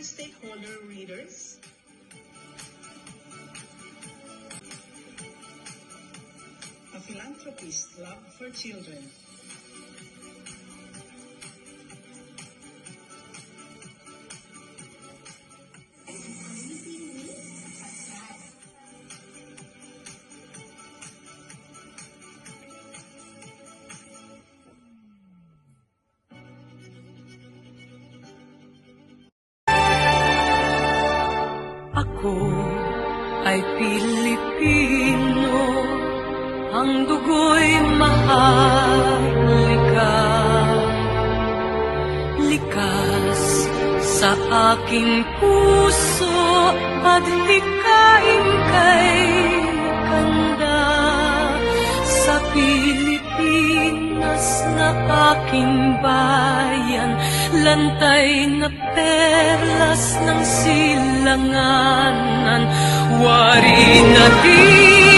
stakeholder readers, a philanthropist, Love for Children. Ako ay Pilipino, ang dugo'y maharlika. Likas sa aking puso at likain kay kanda. Sa Pilipinas na aking bayan, lantay na perlas ng silanganan, wari na di